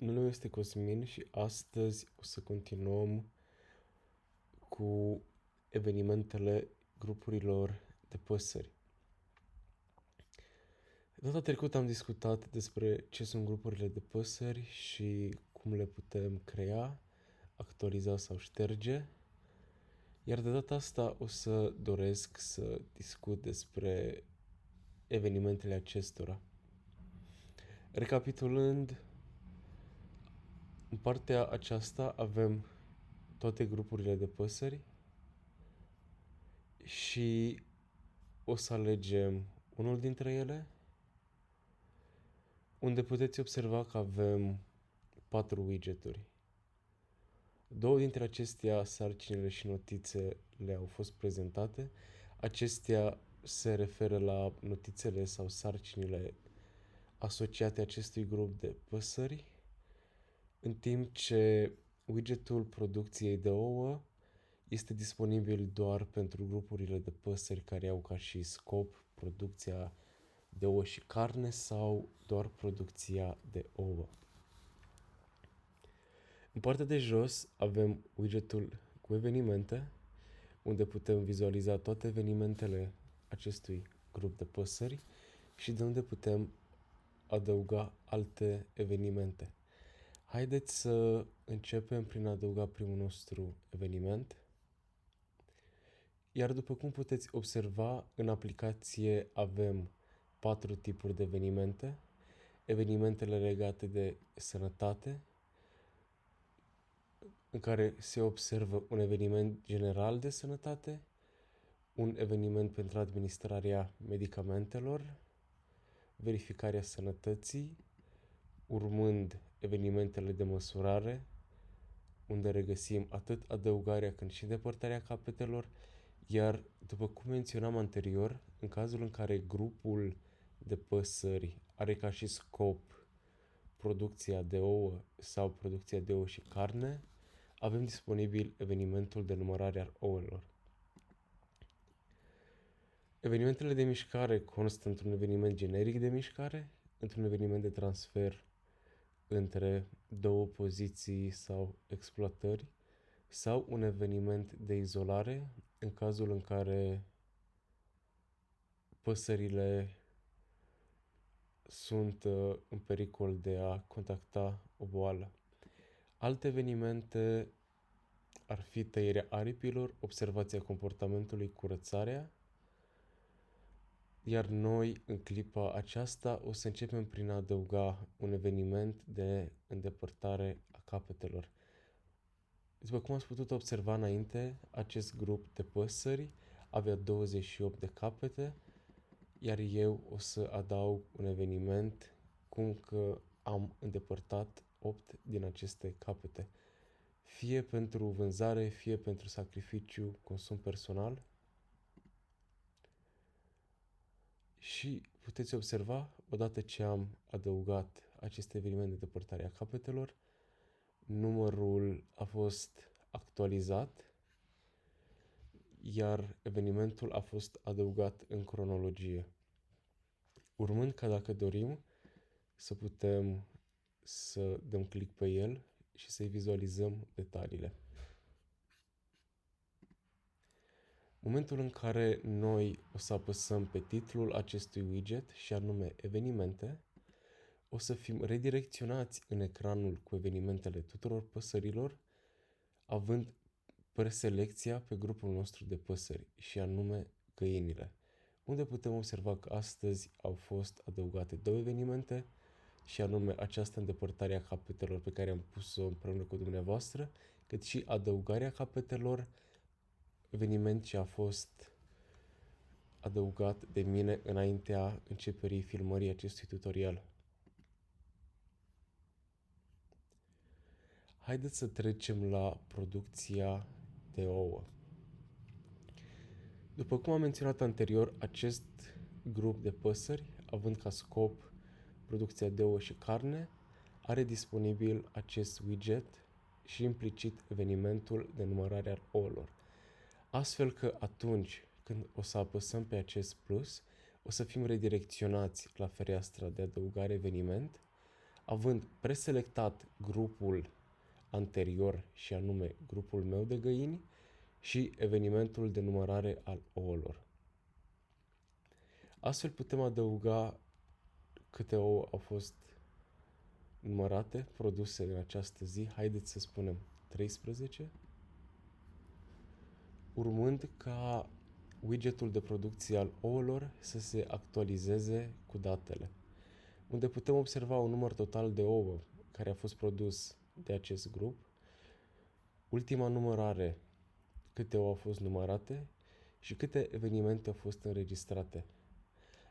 Numele meu este Cosmin și astăzi o să continuăm cu evenimentele grupurilor de păsări. Data trecută am discutat despre ce sunt grupurile de păsări și cum le putem crea, actualiza sau șterge. Iar de data asta o să doresc să discut despre evenimentele acestora. Recapitulând, în partea aceasta avem toate grupurile de păsări și o să alegem unul dintre ele, unde puteți observa că avem 4 widgeturi. Două dintre acestea, sarcinile și notițele, au fost prezentate. Acestea se referă la notițele sau sarcinile asociate acestui grup de păsări, în timp ce widgetul producției de ouă este disponibil doar pentru grupurile de păsări care au ca și scop producția de ouă și carne sau doar producția de ouă. În partea de jos avem widgetul cu evenimente, unde putem vizualiza toate evenimentele acestui grup de păsări și de unde putem adăuga alte evenimente. Haideți să începem prin a adăuga primul nostru eveniment. Iar după cum puteți observa, în aplicație avem 4 tipuri de evenimente. Evenimentele legate de sănătate, în care se observă un eveniment general de sănătate, un eveniment pentru administrarea medicamentelor, verificarea sănătății, urmând evenimentele de măsurare, unde regăsim atât adăugarea cât și îndepărtarea capetelor, iar după cum menționam anterior, în cazul în care grupul de păsări are ca și scop producția de ouă sau producția de ouă și carne, avem disponibil evenimentul de numărare al ouălor. Evenimentele de mișcare constă într-un eveniment generic de mișcare, într-un eveniment de transfer între două poziții sau exploatări, sau un eveniment de izolare în cazul în care păsările sunt în pericol de a contacta o boală. Alte evenimente ar fi tăierea aripilor, observația comportamentului, curățarea, iar noi, în clipa aceasta, o să începem prin a adăuga un eveniment de îndepărtare a capetelor. După cum ați putut observa înainte, acest grup de păsări avea 28 de capete, iar eu o să adaug un eveniment cum că am îndepărtat 8 din aceste capete, fie pentru vânzare, fie pentru sacrificiu, consum personal. Și puteți observa, odată ce am adăugat acest eveniment de depărtare a capetelor, numărul a fost actualizat, iar evenimentul a fost adăugat în cronologie. Urmând ca, dacă dorim, să putem să dăm click pe el și să-i vizualizăm detaliile. Momentul în care noi o să apăsăm pe titlul acestui widget, și anume evenimente, o să fim redirecționați în ecranul cu evenimentele tuturor păsărilor, având preselecția pe grupul nostru de păsări, și anume găinile, unde putem observa că astăzi au fost adăugate 2 evenimente, și anume această îndepărtare a capetelor pe care am pus-o împreună cu dumneavoastră, cât și adăugarea capetelor, eveniment ce a fost adăugat de mine înaintea începerii filmării acestui tutorial. Haideți să trecem la producția de ouă. După cum am menționat anterior, acest grup de păsări, având ca scop producția de ouă și carne, are disponibil acest widget și implicit evenimentul de numărare al ouălor. Astfel că atunci când o să apăsăm pe acest plus, o să fim redirecționați la fereastra de adăugare eveniment, având preselectat grupul anterior și anume grupul meu de găini și evenimentul de numărare al ouălor. Astfel putem adăuga câte ouă au fost numărate, produse în această zi. Haideți să spunem 13, urmând ca widgetul de producție al ouălor să se actualizeze cu datele, unde putem observa un număr total de ouă care a fost produs de acest grup, ultima numărare, câte ouă au fost numărate și câte evenimente au fost înregistrate.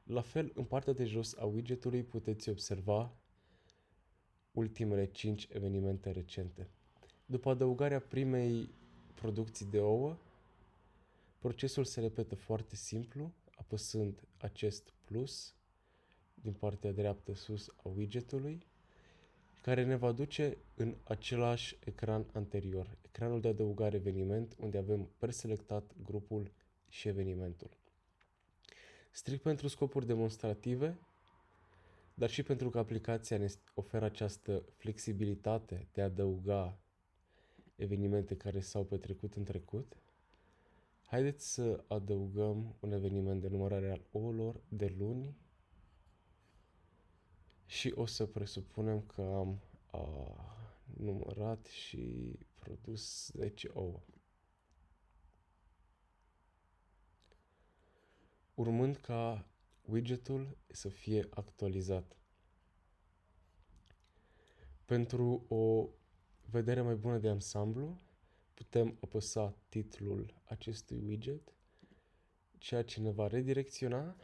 La fel, în partea de jos a widgetului puteți observa ultimele 5 evenimente recente. După adăugarea primei producții de ouă, procesul se repetă foarte simplu, apăsând acest plus din partea dreaptă sus a widgetului, care ne va duce în același ecran anterior, ecranul de adăugare eveniment, unde avem preselectat grupul și evenimentul. Strict pentru scopuri demonstrative, dar și pentru că aplicația ne oferă această flexibilitate de a adăuga evenimente care s-au petrecut în trecut, haideți să adăugăm un eveniment de numărare al ouălor de luni și o să presupunem că am numărat și produs 10 ouă. Urmând ca widgetul să fie actualizat. Pentru o vedere mai bună de ansamblu, putem apăsa titlul acestui widget, ceea ce ne va redirecționa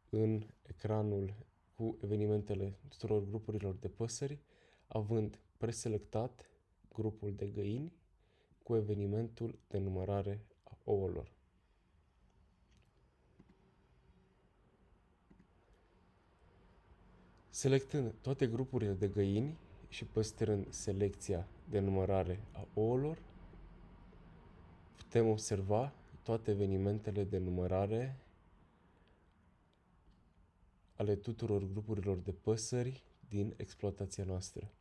în ecranul cu evenimentele tuturor grupurilor de păsări, având preselectat grupul de găini cu evenimentul de numărare a ouălor. Selectând toate grupurile de găini și păstrând selecția de numărare a ouălor, putem observa toate evenimentele de numărare ale tuturor grupurilor de păsări din exploatația noastră.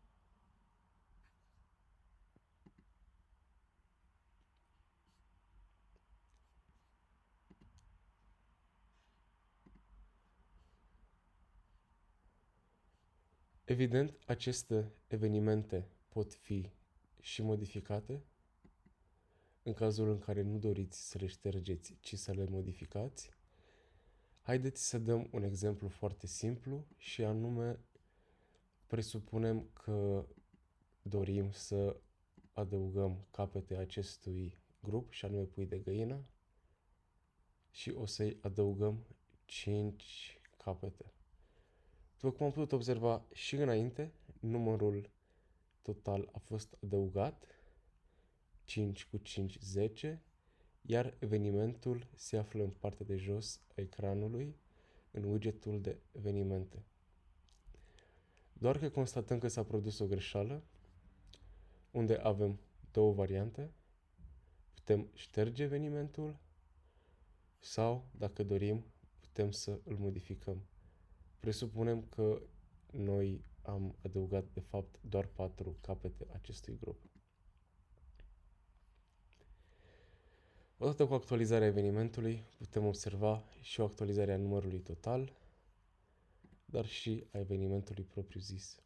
Evident, aceste evenimente pot fi și modificate în cazul în care nu doriți să le ștergeți, ci să le modificați. Haideți să dăm un exemplu foarte simplu și anume presupunem că dorim să adăugăm capete acestui grup și anume pui de găină și o să-i adăugăm 5 capete. După cum am putut observa și înainte, numărul total a fost adăugat, 5 cu 5, 10, iar evenimentul se află în partea de jos a ecranului, în widgetul de evenimente. Doar că constatăm că s-a produs o greșeală, unde avem două variante. Putem șterge evenimentul sau, dacă dorim, putem să îl modificăm. Presupunem că noi am adăugat, de fapt, doar 4 capete acestui grup. Odată cu actualizarea evenimentului, putem observa și o actualizare a numărului total, dar și a evenimentului propriu-zis.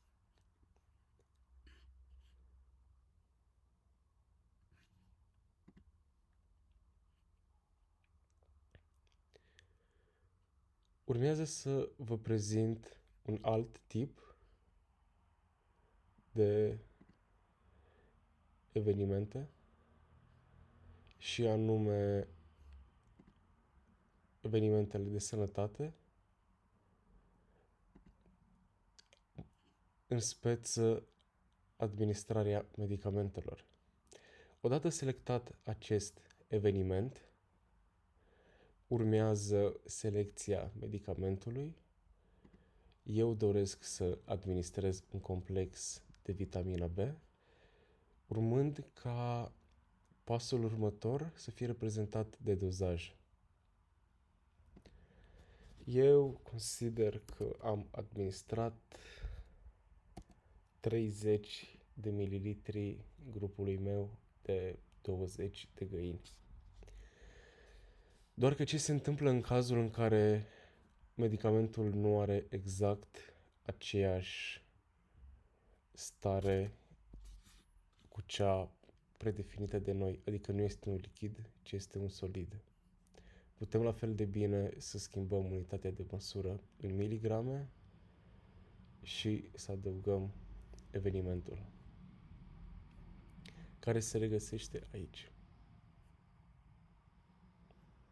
Urmează să vă prezint un alt tip de evenimente și anume evenimentele de sănătate, în speță administrarea medicamentelor. Odată selectat acest eveniment, urmează selecția medicamentului. Eu doresc să administrez un complex de vitamina B, urmând ca pasul următor să fie reprezentat de dozaj. Eu consider că am administrat 30 de mililitri grupului meu de 20 de găini. Doar că ce se întâmplă în cazul în care medicamentul nu are exact aceeași stare cu cea predefinită de noi, adică nu este un lichid, ci este un solid. Putem la fel de bine să schimbăm unitatea de măsură în miligrame și să adăugăm evenimentul, care se regăsește aici.